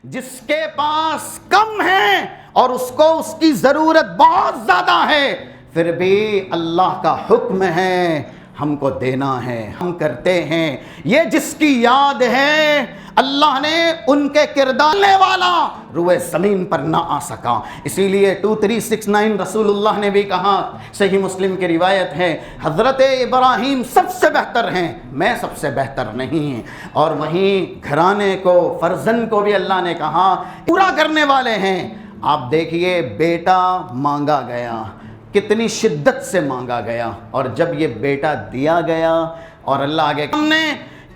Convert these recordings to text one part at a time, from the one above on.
جس کے پاس کم ہے اور اس کو اس کی ضرورت بہت زیادہ ہے، پھر بھی اللہ کا حکم ہے ہم کو دینا ہے، ہم کرتے ہیں۔ یہ جس کی یاد ہے اللہ نے ان کے کردار والا روئے زمین پر نہ آ سکا۔ اسی لیے 2369 رسول اللہ نے بھی کہا، صحیح مسلم کی روایت ہے، حضرت ابراہیم سب سے بہتر ہیں، میں سب سے بہتر نہیں۔ اور وہیں گھرانے کو، فرزند کو بھی اللہ نے کہا پورا کرنے والے ہیں۔ آپ دیکھیے بیٹا مانگا گیا، کتنی شدت سے مانگا گیا، اور جب یہ بیٹا دیا گیا اور اللہ آگے ہم نے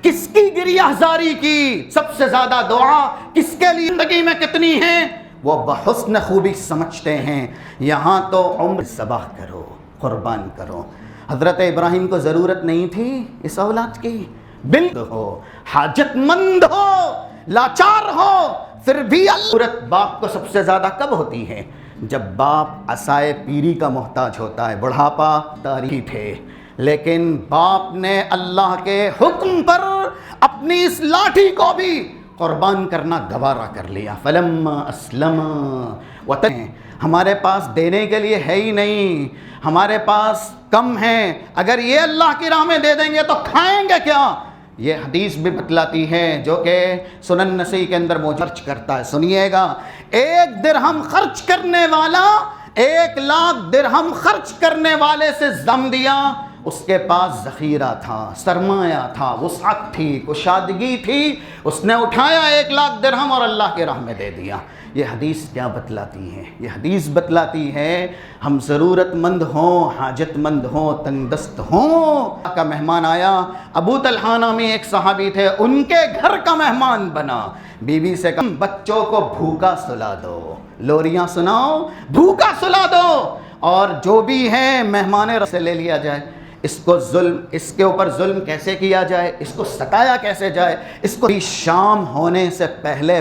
کس کی گریہ زاری کی، سب سے زیادہ دعا کس کے لیے زندگی میں کتنی ہے، وہ بحسن خوبی سمجھتے ہیں۔ یہاں تو عمر ذبح کرو، قربان کرو۔ حضرت ابراہیم کو ضرورت نہیں تھی اس اولاد کی، بلد ہو، حاجت مند ہو، لاچار ہو، پھر بھی ضرورت باپ کو سب سے زیادہ کب ہوتی ہے؟ جب باپ عصائے پیری کا محتاج ہوتا ہے، بڑھاپا تاریخی تھے، لیکن باپ نے اللہ کے حکم پر اپنی اس لاٹھی کو بھی قربان کرنا گوارا کر لیا۔ فلما اسلم ہمارے پاس دینے کے لیے ہے ہی نہیں، ہمارے پاس کم ہے، اگر یہ اللہ کی راہ میں دے دیں گے تو کھائیں گے کیا؟ یہ حدیث بھی بتلاتی ہے جو کہ سنن نسائی کے اندر موجود خرچ کرتا ہے۔ سنیے گا، 1 درہم خرچ کرنے والا 1 لاکھ درہم خرچ کرنے والے سے زم دیا، اس کے پاس ذخیرہ تھا، سرمایہ تھا، وسعت تھی، کشادگی تھی، اس نے اٹھایا 1 لاکھ درہم اور اللہ کے راہ میں دے دیا۔ یہ حدیث کیا بتلاتی ہے؟ یہ حدیث بتلاتی ہے ہم ضرورت مند ہوں، حاجت مند ہوں، تنگ دست ہوں۔ کا مہمان آیا، ابو طلحہ نامی ایک صحابی تھے، ان کے گھر کا مہمان بنا، بیوی سے کہا بچوں کو بھوکا سلا دو، لوریاں سناؤ، بھوکا سلا دو، اور جو بھی ہے مہمان سے لے لیا جائے۔ اس کے اوپر ظلم کیسے کیا جائے، اس کو ستایا کیسے جائے، اس کو شام ہونے سے پہلے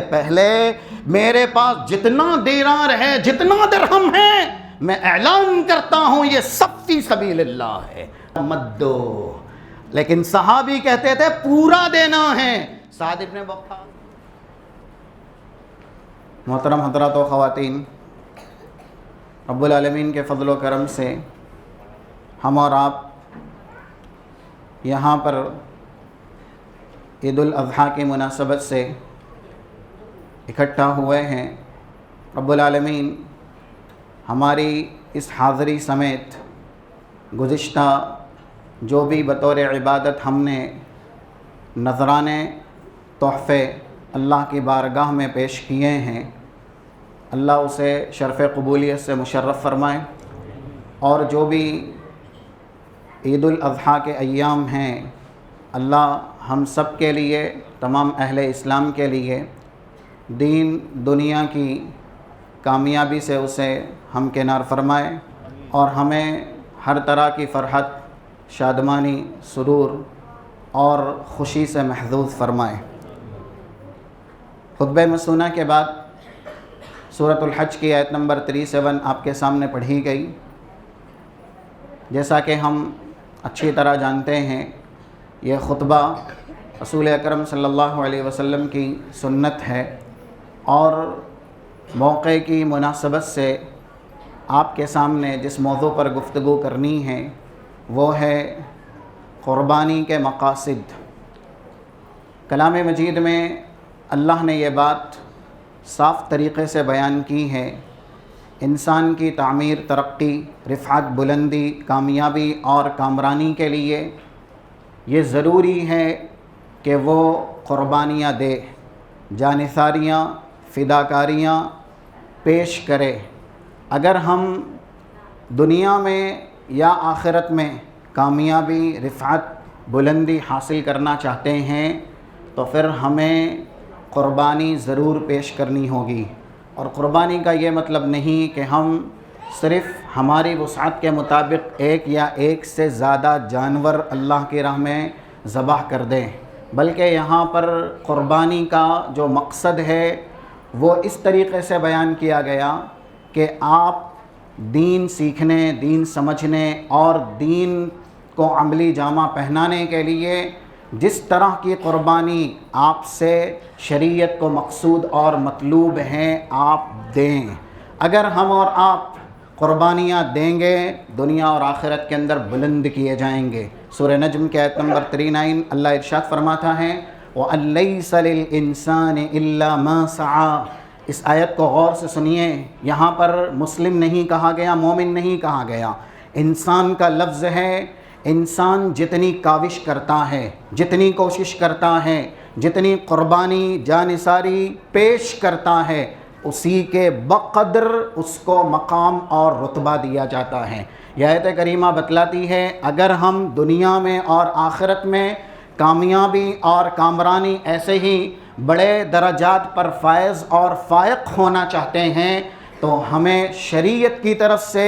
میرے پاس جتنا دینار ہے، جتنا درہم ہے، میں اعلان کرتا ہوں یہ سب فی سبیل اللہ ہے، مت دو۔ لیکن صحابی کہتے تھے پورا دینا ہے۔ سعد ابن وقاص۔ محترم حضرات و خواتین، رب العالمین کے فضل و کرم سے ہم اور آپ یہاں پر عید الاضحیٰ کی مناسبت سے اکٹھا ہوئے ہیں۔ رب العالمین ہماری اس حاضری سمیت گزشتہ جو بھی بطور عبادت ہم نے نذرانے تحفے اللہ کی بارگاہ میں پیش کیے ہیں، اللہ اسے شرف قبولیت سے مشرف فرمائے، اور جو بھی عید الاضحیٰ کے ایام ہیں، اللہ ہم سب کے لیے، تمام اہل اسلام کے لیے دین دنیا کی کامیابی سے اسے ہمکنار فرمائے، اور ہمیں ہر طرح کی فرحت، شادمانی، سرور اور خوشی سے محظوظ فرمائے۔ خطبہ مسنونہ کے بعد سورۃ الحج کی آیت نمبر 37 آپ کے سامنے پڑھی گئی۔ جیسا کہ ہم اچھی طرح جانتے ہیں، یہ خطبہ رسول اکرم صلی اللہ علیہ وسلم کی سنت ہے، اور موقع کی مناسبت سے آپ کے سامنے جس موضوع پر گفتگو کرنی ہے وہ ہے قربانی کے مقاصد۔ کلام مجید میں اللہ نے یہ بات صاف طریقے سے بیان کی ہے، انسان کی تعمیر، ترقی، رفعت، بلندی، کامیابی اور کامرانی کے لیے یہ ضروری ہے کہ وہ قربانیاں دے، جانثاریاں، فداکاریاں پیش کرے۔ اگر ہم دنیا میں یا آخرت میں کامیابی، رفعت، بلندی حاصل کرنا چاہتے ہیں تو پھر ہمیں قربانی ضرور پیش کرنی ہوگی۔ اور قربانی کا یہ مطلب نہیں کہ ہم صرف ہماری وسعت کے مطابق ایک یا ایک سے زیادہ جانور اللہ کی راہ میں ذبح کر دیں، بلکہ یہاں پر قربانی کا جو مقصد ہے وہ اس طریقے سے بیان کیا گیا کہ آپ دین سیکھنے، دین سمجھنے اور دین کو عملی جامہ پہنانے کے لیے جس طرح کی قربانی آپ سے شریعت کو مقصود اور مطلوب ہیں آپ دیں۔ اگر ہم اور آپ قربانیاں دیں گے دنیا اور آخرت کے اندر بلند کیے جائیں گے۔ سورہ نجم کے آیت نمبر 39 اللہ ارشاد فرماتا ہے وَأَن لَيْسَ لِلْإِنسَانِ إِلَّا مَا سَعَىٰ۔ اس آیت کو غور سے سنیے، یہاں پر مسلم نہیں کہا گیا، مومن نہیں کہا گیا، انسان کا لفظ ہے۔ انسان جتنی کاوش کرتا ہے، جتنی کوشش کرتا ہے، جتنی قربانی جانثاری پیش کرتا ہے، اسی کے بقدر اس کو مقام اور رتبہ دیا جاتا ہے۔ یہ آیت کریمہ بتلاتی ہے اگر ہم دنیا میں اور آخرت میں کامیابی اور کامرانی ایسے ہی بڑے درجات پر فائز اور فائق ہونا چاہتے ہیں تو ہمیں شریعت کی طرف سے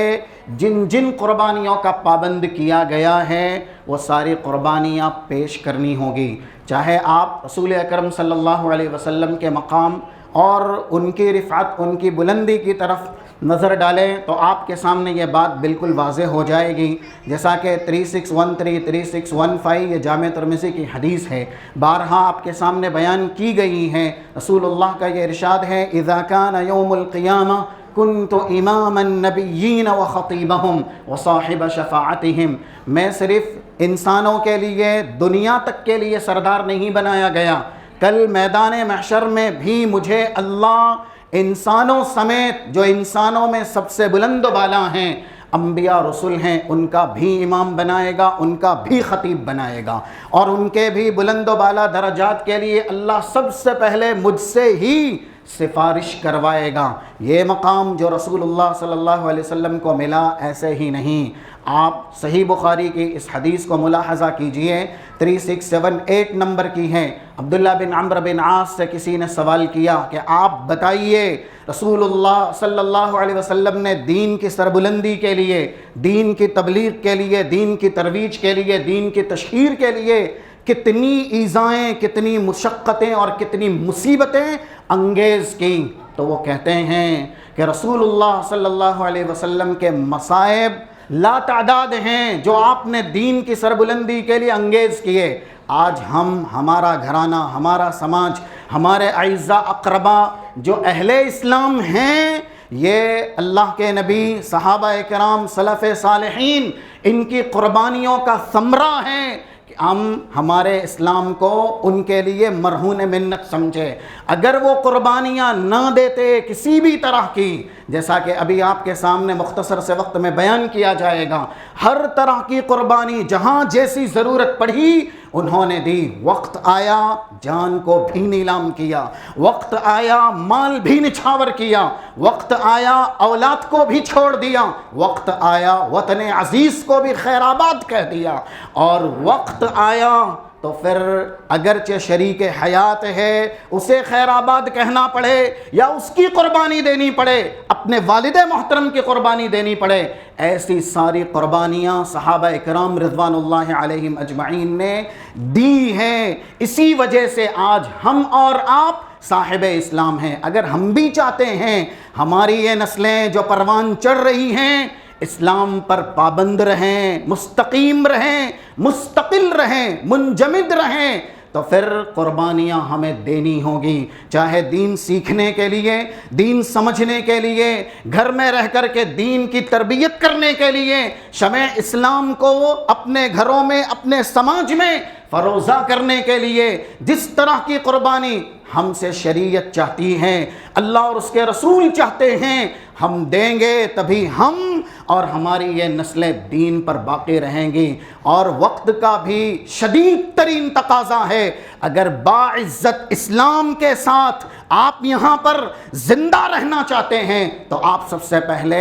جن جن قربانیوں کا پابند کیا گیا ہے وہ ساری قربانیاں پیش کرنی ہوگی۔ چاہے آپ رسول اکرم صلی اللہ علیہ وسلم کے مقام اور ان کی رفعت، ان کی بلندی کی طرف نظر ڈالیں تو آپ کے سامنے یہ بات بالکل واضح ہو جائے گی۔ جیسا کہ 3613 3615 یہ جامع ترمذی کی حدیث ہے، بارہا آپ کے سامنے بیان کی گئی ہے۔ رسول اللہ کا یہ ارشاد ہے اذا کان یوم القیامہ کنت امام النبیین وخطیبہم وصاحب شفاعتہم۔ میں صرف انسانوں کے لیے دنیا تک کے لیے سردار نہیں بنایا گیا، کل میدان محشر میں بھی مجھے اللہ انسانوں سمیت جو انسانوں میں سب سے بلند و بالا ہیں، انبیاء رسول ہیں، ان کا بھی امام بنائے گا، ان کا بھی خطیب بنائے گا، اور ان کے بھی بلند و بالا درجات کے لیے اللہ سب سے پہلے مجھ سے ہی سفارش کروائے گا۔ یہ مقام جو رسول اللہ صلی اللہ علیہ وسلم کو ملا ایسے ہی نہیں۔ آپ صحیح بخاری کی اس حدیث کو ملاحظہ کیجئے، 3678 نمبر کی ہے۔ عبداللہ بن عمرو بن عاص سے کسی نے سوال کیا کہ آپ بتائیے رسول اللہ صلی اللہ علیہ وسلم نے دین کی سربلندی کے لیے، دین کی تبلیغ کے لیے، دین کی ترویج کے لیے، دین کی تشہیر کے لیے کتنی ایذائیں، کتنی مشقتیں اور کتنی مصیبتیں انگیز کی؟ تو وہ کہتے ہیں کہ رسول اللہ صلی اللہ علیہ وسلم کے مصائب لا تعداد ہیں جو آپ نے دین کی سربلندی کے لیے انگیز کیے۔ آج ہم، ہمارا گھرانہ، ہمارا سماج، ہمارے اعزاء اقربا جو اہل اسلام ہیں، یہ اللہ کے نبی، صحابہ کرام، سلف صالحین، ان کی قربانیوں کا ثمرہ ہے کہ ہم ہمارے اسلام کو ان کے لیے مرہون منت سمجھے۔ اگر وہ قربانیاں نہ دیتے کسی بھی طرح کی، جیسا کہ ابھی آپ کے سامنے مختصر سے وقت میں بیان کیا جائے گا، ہر طرح کی قربانی جہاں جیسی ضرورت پڑی انہوں نے دی۔ وقت آیا جان کو بھی نیلام کیا، وقت آیا مال بھی نچھاور کیا، وقت آیا اولاد کو بھی چھوڑ دیا، وقت آیا وطن عزیز کو بھی خیر آباد کہہ دیا، اور وقت آیا تو پھر اگرچہ شریک حیات ہے اسے خیر آباد کہنا پڑے یا اس کی قربانی دینی پڑے، اپنے والد محترم کی قربانی دینی پڑے، ایسی ساری قربانیاں صحابہ کرام رضوان اللہ علیہم اجمعین نے دی ہیں۔ اسی وجہ سے آج ہم اور آپ صاحب اسلام ہیں۔ اگر ہم بھی چاہتے ہیں ہماری یہ نسلیں جو پروان چڑھ رہی ہیں اسلام پر پابند رہیں، مستقیم رہیں، مستقل رہیں، منجمد رہیں، تو پھر قربانیاں ہمیں دینی ہوگی، چاہے دین سیکھنے کے لیے، دین سمجھنے کے لیے، گھر میں رہ کر کے دین کی تربیت کرنے کے لیے، شمع اسلام کو اپنے گھروں میں، اپنے سماج میں فروزہ کرنے کے لیے جس طرح کی قربانی ہم سے شریعت چاہتی ہے، اللہ اور اس کے رسول چاہتے ہیں، ہم دیں گے تبھی ہم اور ہماری یہ نسلیں دین پر باقی رہیں گی۔ اور وقت کا بھی شدید ترین تقاضا ہے، اگر باعزت اسلام کے ساتھ آپ یہاں پر زندہ رہنا چاہتے ہیں تو آپ سب سے پہلے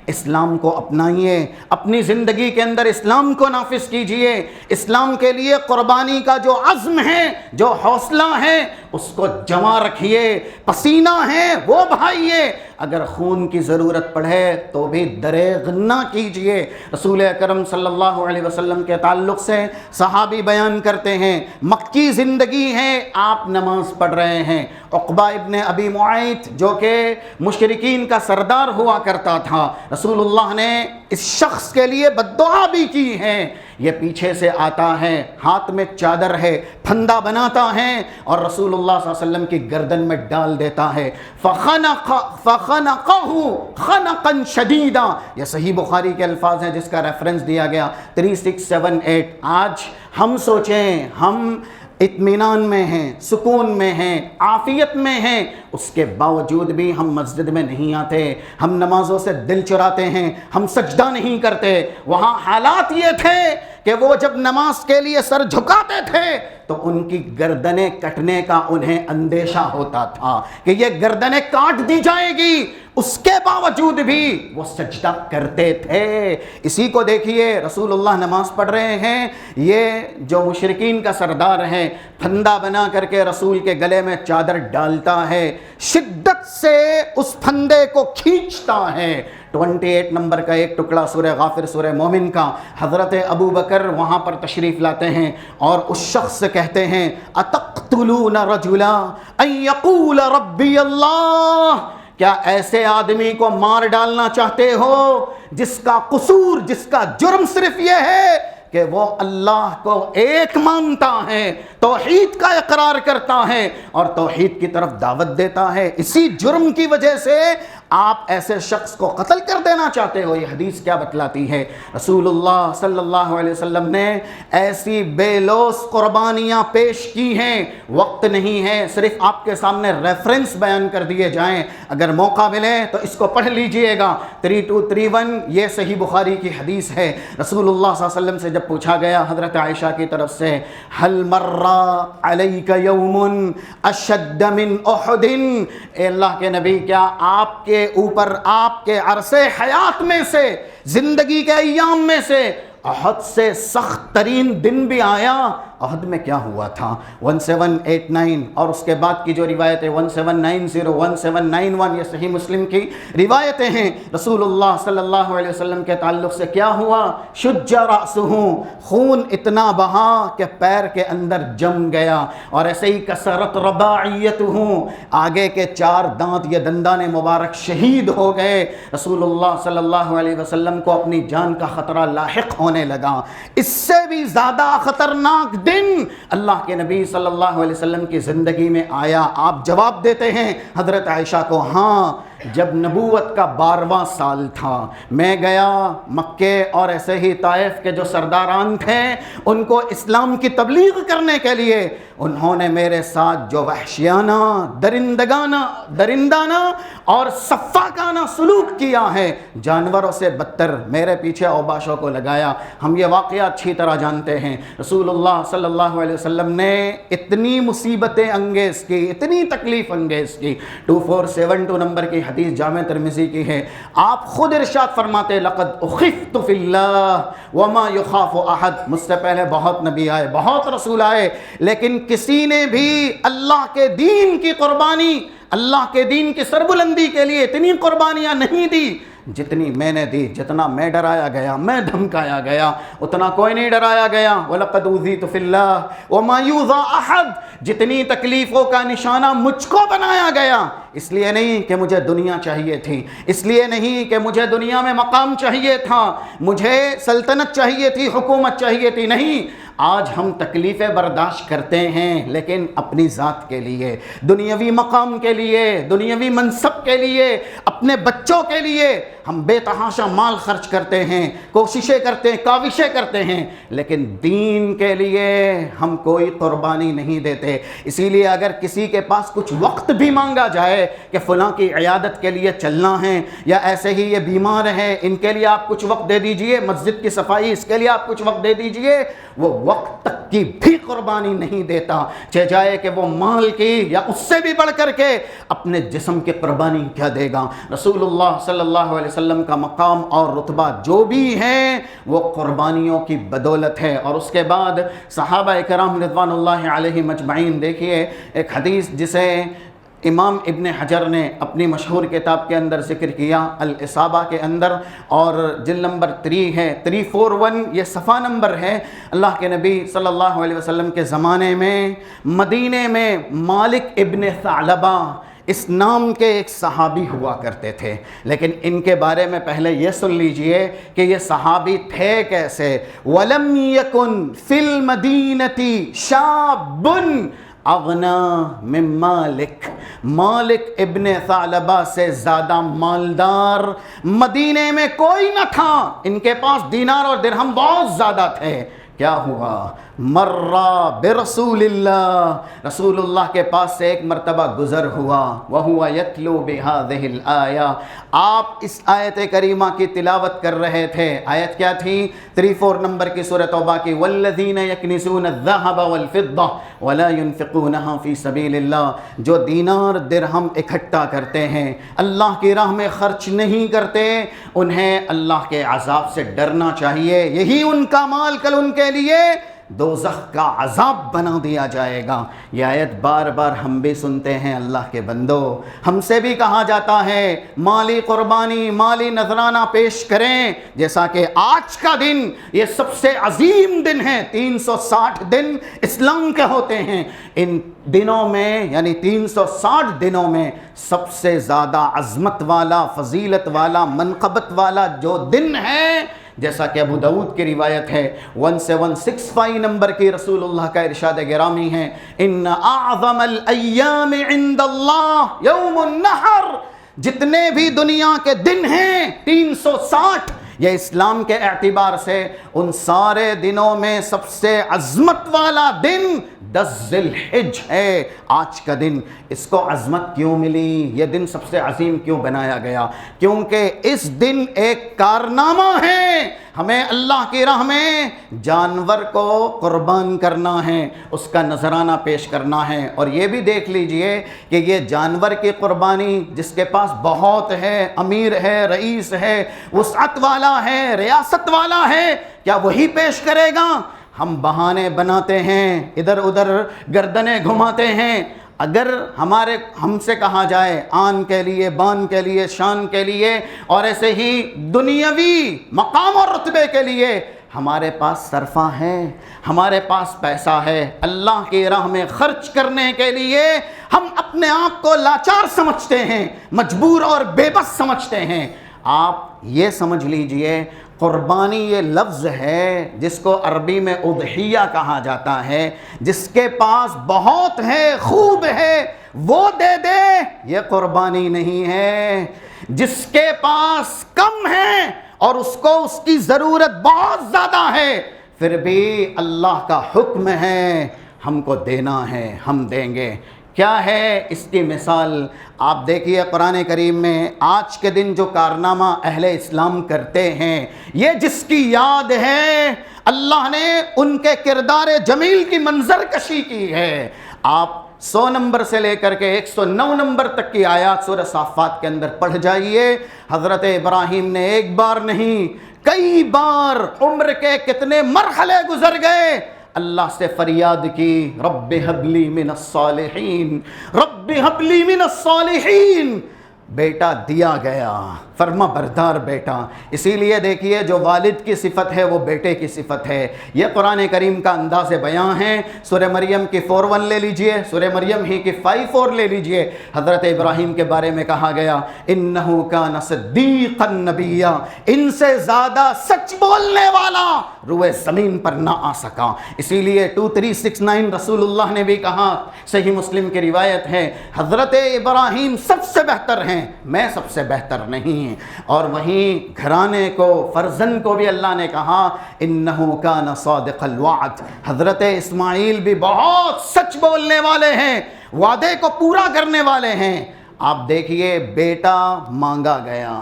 اسلام کو اپنائیے، اپنی زندگی کے اندر اسلام کو نافذ کیجئے، اسلام کے لیے قربانی کا جو عزم ہے، جو حوصلہ ہے، اس کو جمع رکھیے، پسینہ ہے وہ بہائیے، اگر خون کی ضرورت پڑے تو بھی دریغ نہ کیجئے۔ رسول اکرم صلی اللہ علیہ وسلم کے تعلق سے صحابی بیان کرتے ہیں، مکی زندگی ہے، آپ نماز پڑھ رہے ہیں، عقبہ ابن ابی معیط جو کہ مشرکین کا سردار ہوا کرتا تھا، رسول اللہ نے اس شخص کے لیے بد دعا بھی کی ہے۔ یہ پیچھے سے آتا ہے، ہاتھ میں چادر ہے، پھندا بناتا ہے اور رسول اللہ صلی اللہ علیہ وسلم کی گردن میں ڈال دیتا ہے۔ فَخَنَقَهُ خَنَقًا شَدِيدًا، یہ صحیح بخاری کے الفاظ ہیں جس کا ریفرنس دیا گیا 3678۔ آج ہم سوچیں، ہم اطمینان میں ہیں، سکون میں ہیں، عافیت میں ہیں، اس کے باوجود بھی ہم مسجد میں نہیں آتے، ہم نمازوں سے دل چراتے ہیں، ہم سجدہ نہیں کرتے۔ وہاں حالات یہ تھے کہ وہ جب نماز کے لیے سر جھکاتے تھے تو ان کی گردنیں کٹنے کا انہیں اندیشہ ہوتا تھا کہ یہ گردنیں کاٹ دی جائے گی، اس کے باوجود بھی وہ سجدہ کرتے تھے۔ اسی کو دیکھیے، رسول اللہ نماز پڑھ رہے ہیں، یہ جو مشرکین کا سردار ہے پھندا بنا کر کے رسول کے گلے میں چادر ڈالتا ہے، شدت سے اس پھندے کو کھینچتا ہے۔ 28 نمبر کا ایک ٹکڑا سورہ غافر، سورہ مومن کا، حضرت ابو بکر وہاں پر تشریف لاتے ہیں اور اس شخص سے کہتے ہیں اتقتلون رجلا ان یقول ربی اللہ، کیا ایسے آدمی کو مار ڈالنا چاہتے ہو جس کا قصور، جس کا جرم صرف یہ ہے کہ وہ اللہ کو ایک مانتا ہے، توحید کا اقرار کرتا ہے اور توحید کی طرف دعوت دیتا ہے، اسی جرم کی وجہ سے آپ ایسے شخص کو قتل کر دینا چاہتے ہو؟ یہ حدیث کیا بتلاتی ہے؟ رسول اللہ صلی اللہ علیہ وسلم نے ایسی بے لوث قربانیاں پیش کی ہیں، وقت نہیں ہے صرف آپ کے سامنے ریفرنس بیان کر دیے جائیں، اگر موقع ملے تو اس کو پڑھ لیجئے گا۔ 3231 یہ صحیح بخاری کی حدیث ہے۔ رسول اللہ صلی اللہ علیہ وسلم سے جب پوچھا گیا حضرت عائشہ کی طرف سے حل مر علیک یوم اشد من احد، اے اللہ کے نبی کیا آپ کے اوپر آپ کے عرصے حیات میں سے، زندگی کے ایام میں سے احد سے سخت ترین دن بھی آیا؟ احد میں کیا ہوا تھا؟ 1789 اور اس کے بعد کی جو روایتیں 1790 1791 یہ صحیح مسلم کی روایتیں ہیں۔ رسول اللہ صلی اللہ علیہ وسلم کے تعلق سے کیا ہوا؟ شج رأسہ، خون اتنا بہا کہ پیر کے اندر جم گیا، اور ایسے ہی کسرت رباعیتہ، آگے کے 4 دانت، یہ دندان مبارک شہید ہو گئے۔ رسول اللہ صلی اللہ علیہ وسلم کو اپنی جان کا خطرہ لاحق ہونے لگا۔ اس سے بھی زیادہ خطرناک دن اللہ کے نبی صلی اللہ علیہ وسلم کی زندگی میں آیا۔ آپ جواب دیتے ہیں حضرت عائشہ کو، ہاں جب نبوت کا 12واں سال تھا، میں گیا مکے اور ایسے ہی طائف کے جو سرداران تھے ان کو اسلام کی تبلیغ کرنے کے لیے انہوں نے میرے ساتھ جو وحشیانہ، درندانہ اور سفاکانہ سلوک کیا ہے، جانوروں سے بدتر، میرے پیچھے اوباشوں کو لگایا۔ ہم یہ واقعہ اچھی طرح جانتے ہیں۔ رسول اللہ صلی اللہ علیہ وسلم نے اتنی مصیبتیں انگیز کی، اتنی تکلیف انگیز کی۔ 2472 نمبر کی حدیث جامع ترمذی کی ہے، آپ خود ارشاد فرماتے لقد اخفت فی اللہ وما یخاف احد، مجھ سے پہلے بہت نبی آئے، بہت رسول آئے، لیکن کسی نے بھی اللہ کے دین کی قربانی، اللہ کے دین کی سربلندی کے لیے اتنی قربانیاں نہیں دی جتنی میں نے دی۔ جتنا میں ڈرایا گیا، میں دھمکایا گیا، اتنا کوئی نہیں ڈرایا گیا۔ وَلَقَدْ أُوذِيتُ فِي اللَّهِ وَمَا يُؤْذَى أَحَدٌ، جتنی تکلیفوں کا نشانہ مجھ کو بنایا گیا، اس لیے نہیں کہ مجھے دنیا چاہیے تھی، اس لیے نہیں کہ مجھے دنیا میں مقام چاہیے تھا، مجھے سلطنت چاہیے تھی، حکومت چاہیے تھی، نہیں۔ آج ہم تکلیفیں برداشت کرتے ہیں لیکن اپنی ذات کے لیے، دنیاوی مقام کے لیے، دنیاوی منصب کے لیے، اپنے بچوں کے لیے ہم بے تحاشا مال خرچ کرتے ہیں، کوششیں کرتے ہیں، کاوشیں کرتے ہیں، لیکن دین کے لیے ہم کوئی قربانی نہیں دیتے۔ اسی لیے اگر کسی کے پاس کچھ وقت بھی مانگا جائے کہ فلاں کی عیادت کے لیے چلنا ہے، یا ایسے ہی یہ بیمار ہیں ان کے لیے آپ کچھ وقت دے دیجئے، مسجد کی صفائی اس کے لیے آپ کچھ وقت دے دیجئے، وہ وقت تک کی بھی قربانی نہیں دیتا، چاہے جائے کہ وہ مال کی یا اس سے بھی بڑھ کر کے اپنے جسم کی قربانی کیا دے گا۔ رسول اللہ صلی اللہ علیہ وسلم کا مقام اور رتبہ جو بھی ہے وہ قربانیوں کی بدولت ہے۔ اور اس کے بعد صحابہ کرام رضوان اللہ علیہم اجمعین، دیکھیے ایک حدیث جسے امام ابن حجر نے اپنی مشہور کتاب کے اندر ذکر کیا الاصابہ کے اندر، اور جلد نمبر 3 ہے 341، یہ صفحہ نمبر ہے۔ اللہ کے نبی صلی اللہ علیہ وسلم کے زمانے میں مدینے میں مالک ابن ثعلبہ اس نام کے ایک صحابی ہوا کرتے تھے، لیکن ان کے بارے میں پہلے یہ سن لیجئے کہ یہ صحابی تھے کیسے۔ وَلَمْ يَكُنْ فِي الْمَدِينَةِ شَابٌ اغنا من مالک، مالک ابن ثعلبہ سے زیادہ مالدار مدینے میں کوئی نہ تھا، ان کے پاس دینار اور درہم بہت زیادہ تھے۔ کیا ہوا؟ مرہ برسول اللہ، رسول اللہ کے پاس سے ایک مرتبہ گزر ہوا، وَهُوَ يَتْلُو بِهَذِهِ الْآيَةِ، آپ اس آیت کریمہ کی تلاوت کر رہے تھے۔ آیت کیا تھی؟ 34 نمبر کی سورہ توبہ کی، وَالَّذِينَ يَكْنِزُونَ الذَّهَبَ وَالْفِضَّةَ وَلَا يُنْفِقُونَهَا فِي سَبِيلِ اللَّهِ، جو دینار درہم اکٹھا کرتے ہیں اللہ کی راہ میں خرچ نہیں کرتے، انہیں اللہ کے عذاب سے ڈرنا چاہیے، یہی ان کا مال کل ان کے لیے دوزخ کا عذاب بنا دیا جائے گا۔ یہ آیت بار بار ہم بھی سنتے ہیں اللہ کے بندو، ہم سے بھی کہا جاتا ہے مالی قربانی، مالی نذرانہ پیش کریں، جیسا کہ آج کا دن یہ سب سے عظیم دن ہے، 360 دن اسلام کے ہوتے ہیں، ان دنوں میں یعنی 360 دنوں میں سب سے زیادہ عظمت والا، فضیلت والا، منقبت والا جو دن ہے، جیسا کہ ابو داؤد کی روایت ہے 1765 نمبر کی، رسول اللہ کا ارشاد گرامی ہے، ان اعظم الایام عند اللہ یوم النحر، جتنے بھی دنیا کے دن ہیں 360، یہ اسلام کے اعتبار سے ان سارے دنوں میں سب سے عظمت والا دن 10 ذی الحج ہے۔ آج کا دن اس کو عظمت کیوں ملی؟ یہ دن سب سے عظیم کیوں بنایا گیا؟ کیونکہ اس دن ایک کارنامہ ہے، ہمیں اللہ کی راہ میں جانور کو قربان کرنا ہے، اس کا نذرانہ پیش کرنا ہے۔ اور یہ بھی دیکھ لیجئے کہ یہ جانور کی قربانی جس کے پاس بہت ہے، امیر ہے، رئیس ہے، وسعت والا ہے، ریاست والا ہے، کیا وہی پیش کرے گا؟ ہم بہانے بناتے ہیں، ادھر ادھر گردنیں گھماتے ہیں۔ اگر ہم سے کہا جائے آن کے لیے، بان کے لیے، شان کے لیے، اور ایسے ہی دنیاوی مقام اور رتبے کے لیے ہمارے پاس صرفہ ہے، ہمارے پاس پیسہ ہے، اللہ کی راہ میں خرچ کرنے کے لیے ہم اپنے آپ کو لاچار سمجھتے ہیں، مجبور اور بے بس سمجھتے ہیں۔ آپ یہ سمجھ لیجئے قربانی یہ لفظ ہے جس کو عربی میں اضحیہ کہا جاتا ہے، جس کے پاس بہت ہے، خوب ہے، وہ دے دے، یہ قربانی نہیں ہے۔ جس کے پاس کم ہے اور اس کو اس کی ضرورت بہت زیادہ ہے، پھر بھی اللہ کا حکم ہے ہم کو دینا ہے، ہم دیں گے۔ کیا ہے اس کی مثال؟ آپ دیکھیے قرآن کریم میں آج کے دن جو کارنامہ اہل اسلام کرتے ہیں، یہ جس کی یاد ہے، اللہ نے ان کے کردار جمیل کی منظر کشی کی ہے۔ آپ 100 نمبر سے لے کر کے 109 نمبر تک کی آیات سورہ صافات کے اندر پڑھ جائیے۔ حضرت ابراہیم نے ایک بار نہیں، کئی بار عمر کے کتنے مرحلے گزر گئے، اللہ سے فریاد کی، رب ہب لی من الصالحین، رب ہب لی من الصالحین۔ بیٹا دیا گیا، فرما بردار بیٹا۔ اسی لیے دیکھیے جو والد کی صفت ہے وہ بیٹے کی صفت ہے۔ یہ قرآن کریم کا انداز بیان ہے۔ سورہ مریم کی 4:1 لے لیجئے، سورہ مریم ہی کی 5:4 لے لیجئے۔ حضرت ابراہیم کے بارے میں کہا گیا انہ کان صدیقا نبیا، ان سے زیادہ سچ بولنے والا روئے زمین پر نہ آ سکا۔ اسی لیے 2369 رسول اللہ نے بھی کہا، صحیح مسلم کی روایت ہے، حضرت ابراہیم سب سے بہتر ہیں، میں سب سے بہتر نہیں۔ اور وہیں گھرانے کو، فرزند کو بھی اللہ نے کہا انہو کان صادق الوعد، حضرت اسماعیل بھی بہت سچ بولنے والے ہیں، وعدے کو پورا کرنے والے ہیں۔ آپ دیکھیے بیٹا مانگا گیا،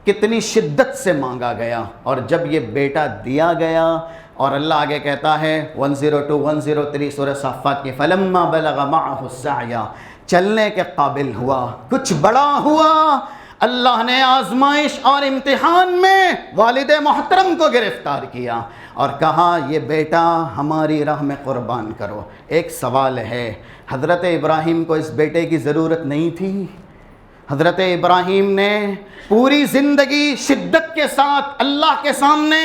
کتنی شدت سے مانگا گیا، اور جب یہ بیٹا دیا گیا، اور اللہ آگے کہتا ہے 102 103 سورہ صافات کی، فلما بلغ معه السعی، چلنے کے قابل ہوا، کچھ بڑا ہوا، اللہ نے آزمائش اور امتحان میں والد محترم کو گرفتار کیا اور کہا یہ بیٹا ہماری راہ میں قربان کرو۔ ایک سوال ہے، حضرت ابراہیم کو اس بیٹے کی ضرورت نہیں تھی؟ حضرت ابراہیم نے پوری زندگی شدت کے ساتھ اللہ کے سامنے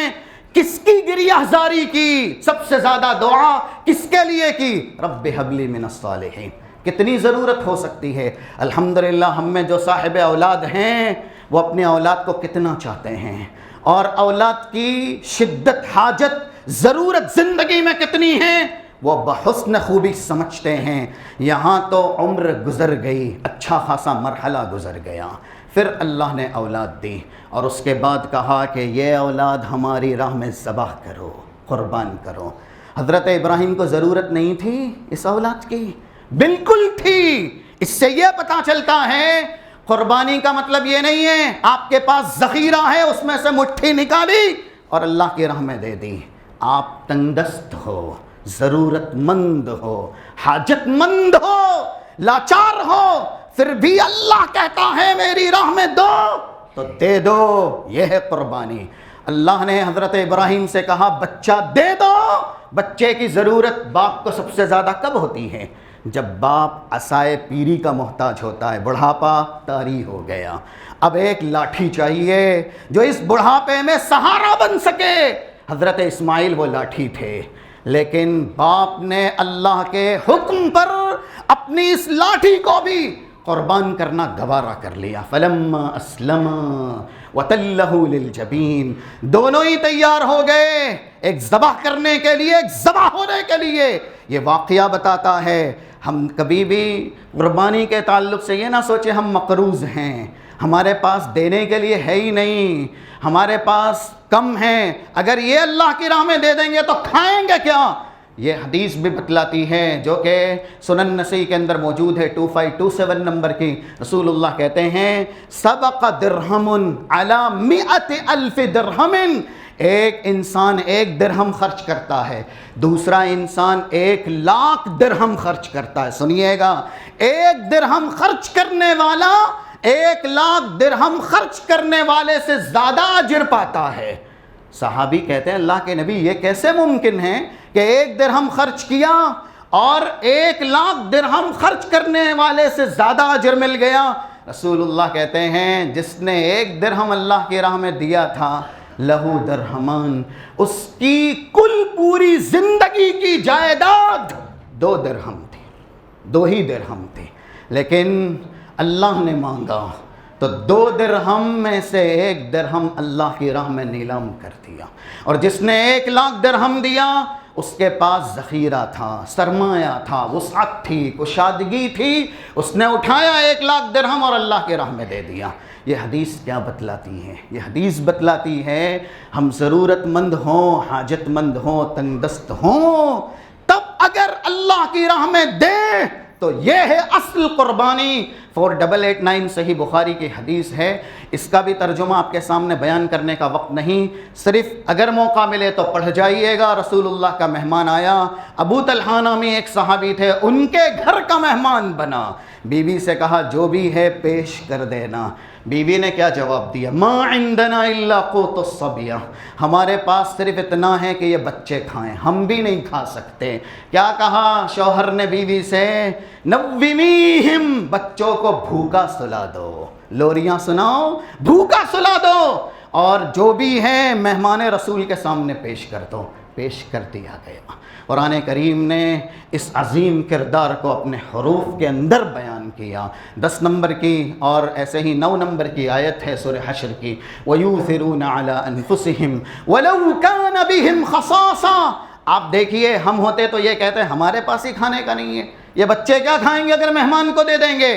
کس کی گریہ زاری کی؟ سب سے زیادہ دعا کس کے لیے کی؟ رب ہب لی من الصالحین، کتنی ضرورت ہو سکتی ہے. الحمدللہ ہم میں جو صاحب اولاد ہیں وہ اپنے اولاد کو کتنا چاہتے ہیں، اور اولاد کی شدت، حاجت، ضرورت زندگی میں کتنی ہے وہ بحسن خوبی سمجھتے ہیں. یہاں تو عمر گزر گئی، اچھا خاصا مرحلہ گزر گیا، پھر اللہ نے اولاد دی اور اس کے بعد کہا کہ یہ اولاد ہماری راہ میں ذبح کرو، قربان کرو. حضرت ابراہیم کو ضرورت نہیں تھی اس اولاد کی؟ بالکل تھی. اس سے یہ پتہ چلتا ہے قربانی کا مطلب یہ نہیں ہے آپ کے پاس ذخیرہ ہے اس میں سے مٹھی نکالی اور اللہ کی راہ میں دے دی. آپ تنگ دست ہو، ضرورت مند ہو، حاجت مند ہو، لاچار ہو، پھر بھی اللہ کہتا ہے میری راہ میں دو تو دے دو. یہ ہے قربانی. اللہ نے حضرت ابراہیم سے کہا بچہ دے دو. بچے کی ضرورت باپ کو سب سے زیادہ کب ہوتی ہے؟ جب باپ عصائے پیری کا محتاج ہوتا ہے، بڑھاپا طاری ہو گیا، اب ایک لاٹھی چاہیے جو اس بڑھاپے میں سہارا بن سکے. حضرت اسماعیل وہ لاٹھی تھے، لیکن باپ نے اللہ کے حکم پر اپنی اس لاٹھی کو بھی قربان کرنا گوارا کر لیا. فلما اسلم وتلہ للجبین، دونوں ہی تیار ہو گئے ایک ذبح کرنے کے لیے، ایک ذبح ہونے کے لیے. یہ واقعہ بتاتا ہے ہم کبھی بھی قربانی کے تعلق سے یہ نہ سوچیں ہم مقروض ہیں، ہمارے پاس دینے کے لیے ہے ہی نہیں، ہمارے پاس کم ہیں، اگر یہ اللہ کی راہ میں دے دیں گے تو کھائیں گے کیا؟ یہ حدیث بھی بتلاتی ہے جو کہ سنن نسائی کے اندر موجود ہے 2527 نمبر کی. رسول اللہ کہتے ہیں سبق درہم علی 100,000 درہم. ایک انسان 1 درہم خرچ کرتا ہے، دوسرا انسان 1,00,000 درہم خرچ کرتا ہے. سنیے گا، 1 درہم خرچ کرنے والا 1,00,000 درہم خرچ کرنے والے سے زیادہ اجر پاتا ہے. صحابی کہتے ہیں اللہ کے نبی یہ کیسے ممکن ہے کہ 1 درہم خرچ کیا اور 1,00,000 درہم خرچ کرنے والے سے زیادہ اجر مل گیا؟ رسول اللہ کہتے ہیں جس نے 1 درہم اللہ کی راہ میں دیا تھا لہو درہمان، اس کی کل پوری زندگی کی جائیداد 2 درہم تھی، 2 ہی درہم تھی. لیکن اللہ نے مانگا تو 2 درہم میں سے 1 درہم اللہ کی راہ میں نیلام کر دیا. اور جس نے 1,00,000 درہم دیا اس کے پاس ذخیرہ تھا، سرمایہ تھا، وسعت تھی، کشادگی تھی، اس نے اٹھایا 1,00,000 درہم اور اللہ کی راہ میں دے دیا. یہ حدیث کیا بتلاتی ہے؟ یہ حدیث بتلاتی ہے ہم ضرورت مند ہوں، حاجت مند ہوں، تنگ دست ہوں، تب اگر اللہ کی راہ میں دیں تو یہ ہے اصل قربانی. 4889 صحیح بخاری کی حدیث ہے. اس کا بھی ترجمہ آپ کے سامنے بیان کرنے کا وقت نہیں، صرف اگر موقع ملے تو پڑھ جائیے گا. رسول اللہ کا مہمان آیا، ابو طلحہ نامی ایک صحابی تھے، ان کے گھر کا مہمان بنا. بیوی سے کہا جو بھی ہے پیش کر دینا. بیوی نے کیا جواب دیا؟ ما عندنا الا قوت الصبیہ، ہمارے پاس صرف اتنا ہے کہ یہ بچے کھائیں، ہم بھی نہیں کھا سکتے. کیا کہا شوہر نے بیوی سے؟ نومیہم، بچوں کو بھوکا سلا دو، لوریاں سناؤ، بھوکا سلا دو، اور جو بھی ہے مہمان رسول کے سامنے پیش کر دو. پیش کر دیا گیا. قرآن کریم نے اس عظیم کردار کو اپنے حروف کے اندر بیان کیا. 10 نمبر کی اور ایسے ہی 9 نمبر کی آیت ہے سورہ حشر کی، وَيُؤْثِرُونَ عَلَىٰ أَنفُسِهِمْ وَلَوْ كَانَ بِهِمْ خَصَاصَةٌ. آپ دیکھیے ہم ہوتے تو یہ کہتے ہیں ہمارے پاس ہی کھانے کا نہیں ہے، یہ بچے کیا کھائیں گے اگر مہمان کو دے دیں گے.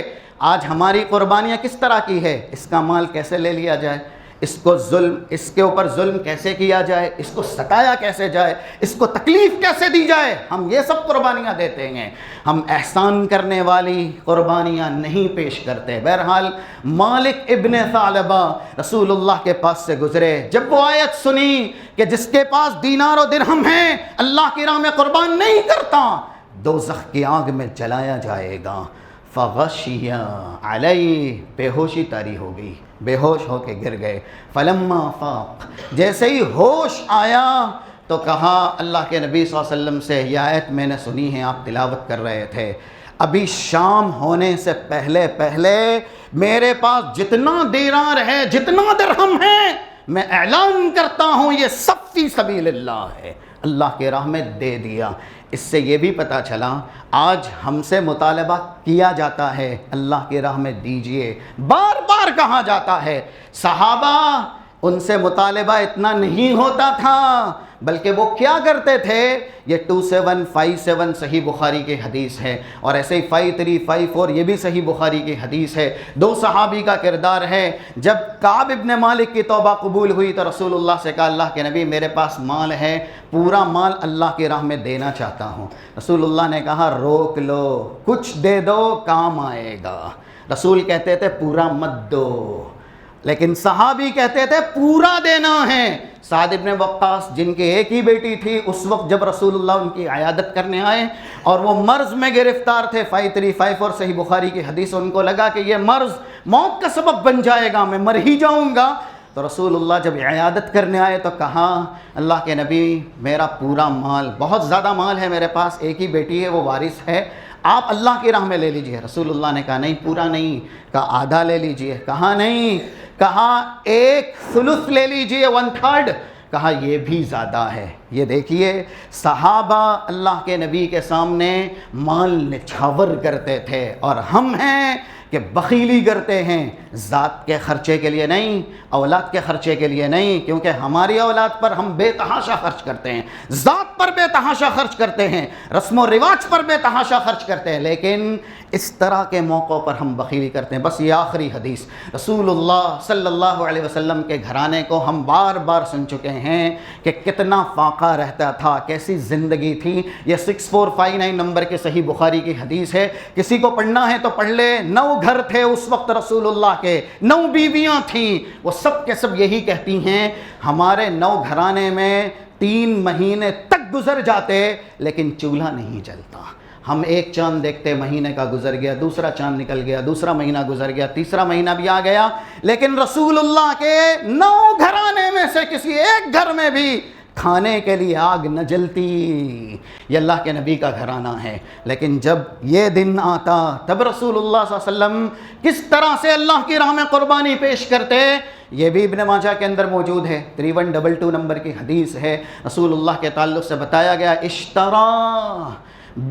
آج ہماری قربانیاں کس طرح کی ہے؟ اس کا مال کیسے لے لیا جائے، اس کو ظلم، اس کے اوپر ظلم کیسے کیا جائے، اس کو ستایا کیسے جائے، اس کو تکلیف کیسے دی جائے، ہم یہ سب قربانیاں دیتے ہیں. ہم احسان کرنے والی قربانیاں نہیں پیش کرتے. بہرحال مالک ابن ثعلبہ رسول اللہ کے پاس سے گزرے، جب وہ آیت سنی کہ جس کے پاس دینار و درہم ہیں اللہ کی راہ میں قربان نہیں کرتا دوزخ کی آگ میں جلایا جائے گا. فغشی علیہ، بے ہوشی طاری ہو گئی، بے ہوش ہو کے گر گئے. فلما فاق، جیسے ہی ہوش آیا تو کہا اللہ کے نبی صلی اللہ علیہ وسلم سے یہ آیت میں نے سنی ہے، آپ تلاوت کر رہے تھے، ابھی شام ہونے سے پہلے پہلے میرے پاس جتنا دینار ہے، جتنا درہم ہے، میں اعلان کرتا ہوں یہ سب فی سبیل اللہ ہے. اللہ کے راہ میں دے دیا۔ اس سے یہ بھی پتہ چلا آج ہم سے مطالبہ کیا جاتا ہے اللہ کی راہ میں دیجئے، بار بار کہا جاتا ہے۔ صحابہ ان سے مطالبہ اتنا نہیں ہوتا تھا، بلکہ وہ کیا کرتے تھے؟ یہ 2757 صحیح بخاری کی حدیث ہے، اور ایسے ہی 5354 یہ بھی صحیح بخاری کی حدیث ہے۔ دو صحابی کا کردار ہے، جب کعب ابن مالک کی توبہ قبول ہوئی تو رسول اللہ سے کہا اللہ کے نبی میرے پاس مال ہے، پورا مال اللہ کی راہ میں دینا چاہتا ہوں۔ رسول اللہ نے کہا روک لو، کچھ دے دو کام آئے گا۔ رسول کہتے تھے پورا مت دو، لیکن صحابی کہتے تھے پورا دینا ہے۔ سعد ابن وقاص جن کی ایک ہی بیٹی تھی، اس وقت جب رسول اللہ ان کی عیادت کرنے آئے اور وہ مرض میں گرفتار تھے، 5354 صحیح بخاری کی حدیث، ان کو لگا کہ یہ مرض موت کا سبب بن جائے گا، میں مر ہی جاؤں گا۔ تو رسول اللہ جب عیادت کرنے آئے تو کہا اللہ کے نبی میرا پورا مال، بہت زیادہ مال ہے میرے پاس، ایک ہی بیٹی ہے وہ وارث ہے، آپ اللہ کی راہ میں لے لیجئے۔ رسول اللہ نے کہا نہیں پورا نہیں، کہا آدھا لے لیجئے، کہا نہیں، کہا ایک ثلث لے لیجئے، 1/3، کہا یہ بھی زیادہ ہے۔ یہ دیکھیے صحابہ اللہ کے نبی کے سامنے مال نچھاور کرتے تھے، اور ہم ہیں کہ بخیلی کرتے ہیں، ذات کے خرچے کے لیے نہیں، اولاد کے خرچے کے لیے نہیں، کیونکہ ہماری اولاد پر ہم بے تحاشا خرچ کرتے ہیں، ذات پر بے تحاشا خرچ کرتے ہیں، رسم و رواج پر بے تحاشا خرچ کرتے ہیں، لیکن اس طرح کے موقعوں پر ہم بخیلی کرتے ہیں۔ بس یہ آخری حدیث رسول اللہ صلی اللہ علیہ وسلم کے گھرانے کو ہم بار بار سن چکے ہیں کہ کتنا فاقہ رہتا تھا، کیسی زندگی تھی۔ یہ 6459 نمبر کے صحیح بخاری کی حدیث ہے، کسی کو پڑھنا ہے تو پڑھ لے۔ 9 گھر تھے اس وقت رسول اللہ کے، 9 بیویاں تھیں، وہ سب کے سب یہی کہتی ہیں ہمارے 9 گھرانے میں 3 مہینے تک گزر جاتے لیکن چولہا نہیں جلتا۔ ہم ایک چاند دیکھتے مہینے کا گزر گیا، دوسرا چاند نکل گیا، دوسرا مہینہ گزر گیا، تیسرا مہینہ بھی آ گیا، لیکن رسول اللہ کے 9 گھرانے میں سے کسی ایک گھر میں بھی کھانے کے لیے آگ نہ جلتی۔ یہ اللہ کے نبی کا گھرانہ ہے، لیکن جب یہ دن آتا تب رسول اللہ صلی اللہ علیہ وسلم کس طرح سے اللہ کی راہ میں قربانی پیش کرتے، یہ بھی ابن ماجہ کے اندر موجود ہے، 3122 نمبر کی حدیث ہے۔ رسول اللہ کے تعلق سے بتایا گیا اشترا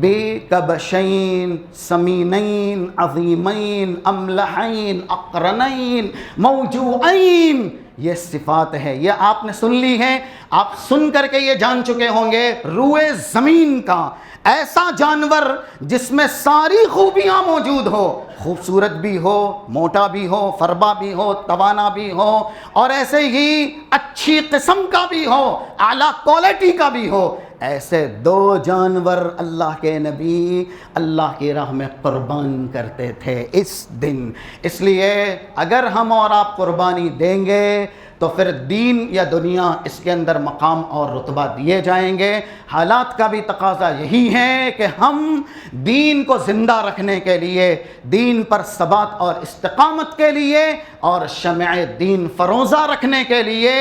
بکبشین سمینین عظیمین املحین اقرنین موجوعین، یہ صفات ہے، یہ آپ نے سن لی ہے، آپ سن کر کے یہ جان چکے ہوں گے، روئے زمین کا ایسا جانور جس میں ساری خوبیاں موجود ہو، خوبصورت بھی ہو، موٹا بھی ہو، فربا بھی ہو، توانا بھی ہو، اور ایسے ہی اچھی قسم کا بھی ہو، اعلیٰ کوالٹی کا بھی ہو، ایسے 2 جانور اللہ کے نبی اللہ کی راہ میں قربان کرتے تھے اس دن۔ اس لیے اگر ہم اور آپ قربانی دیں گے تو پھر دین یا دنیا اس کے اندر مقام اور رتبہ دیے جائیں گے۔ حالات کا بھی تقاضا یہی ہے کہ ہم دین کو زندہ رکھنے کے لیے، دین پر ثبات اور استقامت کے لیے، اور شمع دین فروزہ رکھنے کے لیے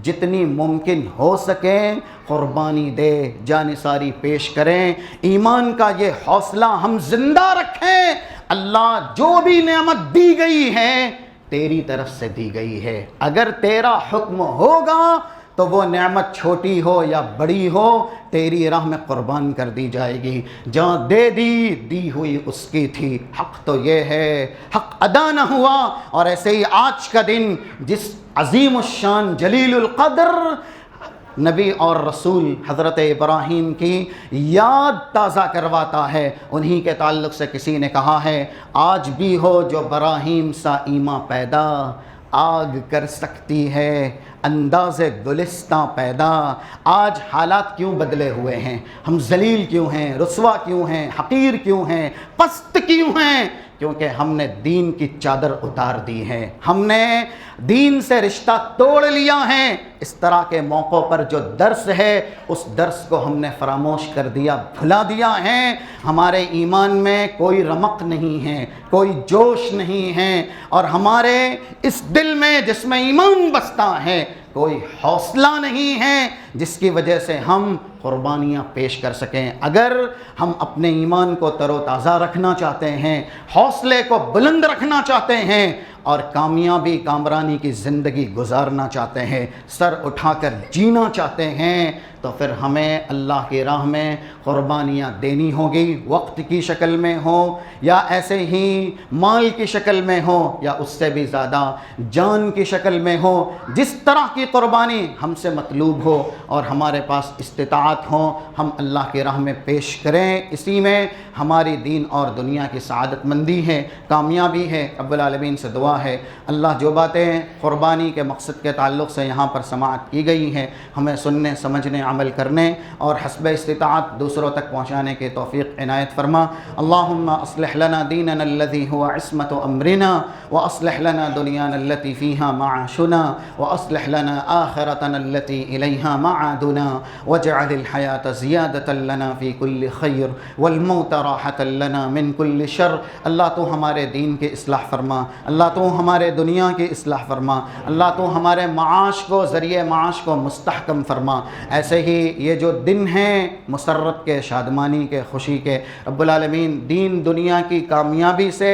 جتنی ممکن ہو سکیں قربانی دے، جان ساری پیش کریں، ایمان کا یہ حوصلہ ہم زندہ رکھیں۔ اللہ جو بھی نعمت دی گئی ہے تیری طرف سے دی گئی ہے، اگر تیرا حکم ہوگا تو وہ نعمت چھوٹی ہو یا بڑی ہو تیری راہ میں قربان کر دی جائے گی۔ جہاں دے دی ہوئی اس کی تھی، حق تو یہ ہے حق ادا نہ ہوا۔ اور ایسے ہی آج کا دن جس عظیم الشان جلیل القدر نبی اور رسول حضرت ابراہیم کی یاد تازہ کرواتا ہے، انہی کے تعلق سے کسی نے کہا ہے آج بھی ہو جو براہیم سا ایماں پیدا، آگ کر سکتی ہے انداز گلستاں پیدا۔ آج حالات کیوں بدلے ہوئے ہیں؟ ہم ذلیل کیوں ہیں، رسوا کیوں ہیں، حقیر کیوں ہیں، پست کیوں ہیں؟ کیونکہ ہم نے دین کی چادر اتار دی ہے، ہم نے دین سے رشتہ توڑ لیا ہے۔ اس طرح کے موقعوں پر جو درس ہے اس درس کو ہم نے فراموش کر دیا، بھلا دیا ہے۔ ہمارے ایمان میں کوئی رمق نہیں ہے، کوئی جوش نہیں ہے، اور ہمارے اس دل میں جس میں ایمان بستا ہے کوئی حوصلہ نہیں ہے جس کی وجہ سے ہم قربانیاں پیش کر سکیں۔ اگر ہم اپنے ایمان کو تر و تازہ رکھنا چاہتے ہیں، حوصلے کو بلند رکھنا چاہتے ہیں، اور کامیابی کامرانی کی زندگی گزارنا چاہتے ہیں، سر اٹھا کر جینا چاہتے ہیں، تو پھر ہمیں اللہ کی راہ میں قربانیاں دینی ہوگی، وقت کی شکل میں ہو یا ایسے ہی مال کی شکل میں ہو یا اس سے بھی زیادہ جان کی شکل میں ہو، جس طرح کی قربانی ہم سے مطلوب ہو اور ہمارے پاس استطاعت ہو ہم اللہ کی راہ میں پیش کریں۔ اسی میں ہماری دین اور دنیا کی سعادت مندی ہے، کامیابی ہے۔ رب العالمین سے دعا ہے اللہ جو باتیں قربانی کے مقصد کے تعلق سے یہاں پر سماعت کی گئی ہیں ہمیں سننے سمجھنے عمل کرنے اور حسب استطاعت دوسروں تک پہنچانے کے توفیق عنایت فرما۔ اللہم اصلح لنا دیننا الذی هو عصمت امرنا واصلح لنا دنیانا التي فيها معاشنا واصلح لنا آخرتنا التي إليها معادنا واجعل الحياة زیادة لنا في كل خیر والموت راحة لنا من كل شر۔ اللہ تو ہمارے دین کی اصلاح فرما، اللہ تو ہمارے دنیا کی اصلاح فرما، اللہ تو ہمارے معاش کو ذریعہ معاش کو مستحکم فرما۔ ایسے ہی یہ جو دن ہیں مسرت کے، شادمانی کے، خوشی کے، رب العالمین دین دنیا کی کامیابی سے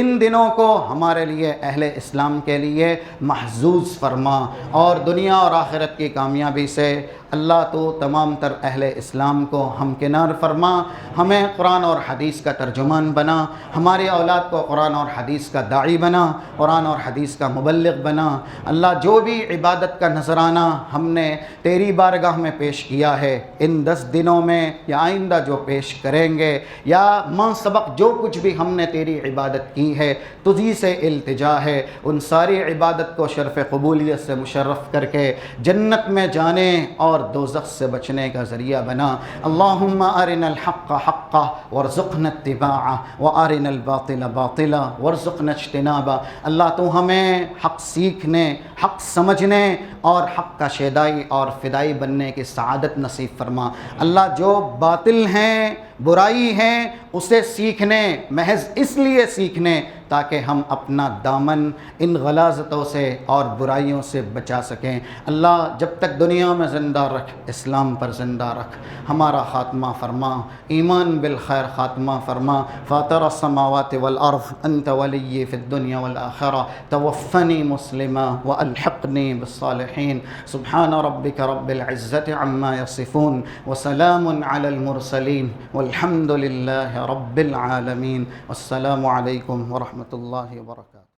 ان دنوں کو ہمارے لیے اہل اسلام کے لیے محظوظ فرما، اور دنیا اور آخرت کی کامیابی سے اللہ تو تمام تر اہل اسلام کو ہمکنار فرما، ہمیں قرآن اور حدیث کا ترجمان بنا، ہماری اولاد کو قرآن اور حدیث کا داعی بنا، قرآن اور حدیث کا مبلغ بنا۔ اللہ جو بھی عبادت کا نذرانہ ہم نے تیری بارگاہ میں پیش کیا ہے ان 10 دنوں میں یا آئندہ جو پیش کریں گے یا ماں سبق جو کچھ بھی ہم نے تیری عبادت کی ہے تجھی سے التجا ہے، ان ساری عبادت کو شرف قبولیت سے مشرف کر کے جنت میں جانے اور دوزخ سے بچنے کا ذریعہ بنا۔ اللہم ارنا الحق حقا وارزقنا اتباعہ وارنا الباطل باطلا وارزقنا اجتنابہ۔ اللہ تو ہمیں حق سیکھنے، حق سمجھنے اور حق کا شیدائی اور فدائی بننے کی سعادت نصیب فرما۔ اللہ جو باطل ہیں، برائی ہیں، اسے سیکھنے، محض اس لیے سیکھنے تاکہ ہم اپنا دامن ان غلاظتوں سے اور برائیوں سے بچا سکیں۔ اللہ جب تک دنیا میں زندہ رکھ، اسلام پر زندہ رکھ، ہمارا خاتمہ فرما، ایمان بالخیر خاتمہ فرما۔ فاطر السماوات والارض انت ولی فی الدنیا والآخرہ توفنی مسلما والحقنی بالصالحین۔ سبحان ربک رب العزت عما یصفون وسلام علی المرسلین والحمد للہ رب العالمین۔ السلام علیکم ورحمۃ اللہ وبرکاتہ۔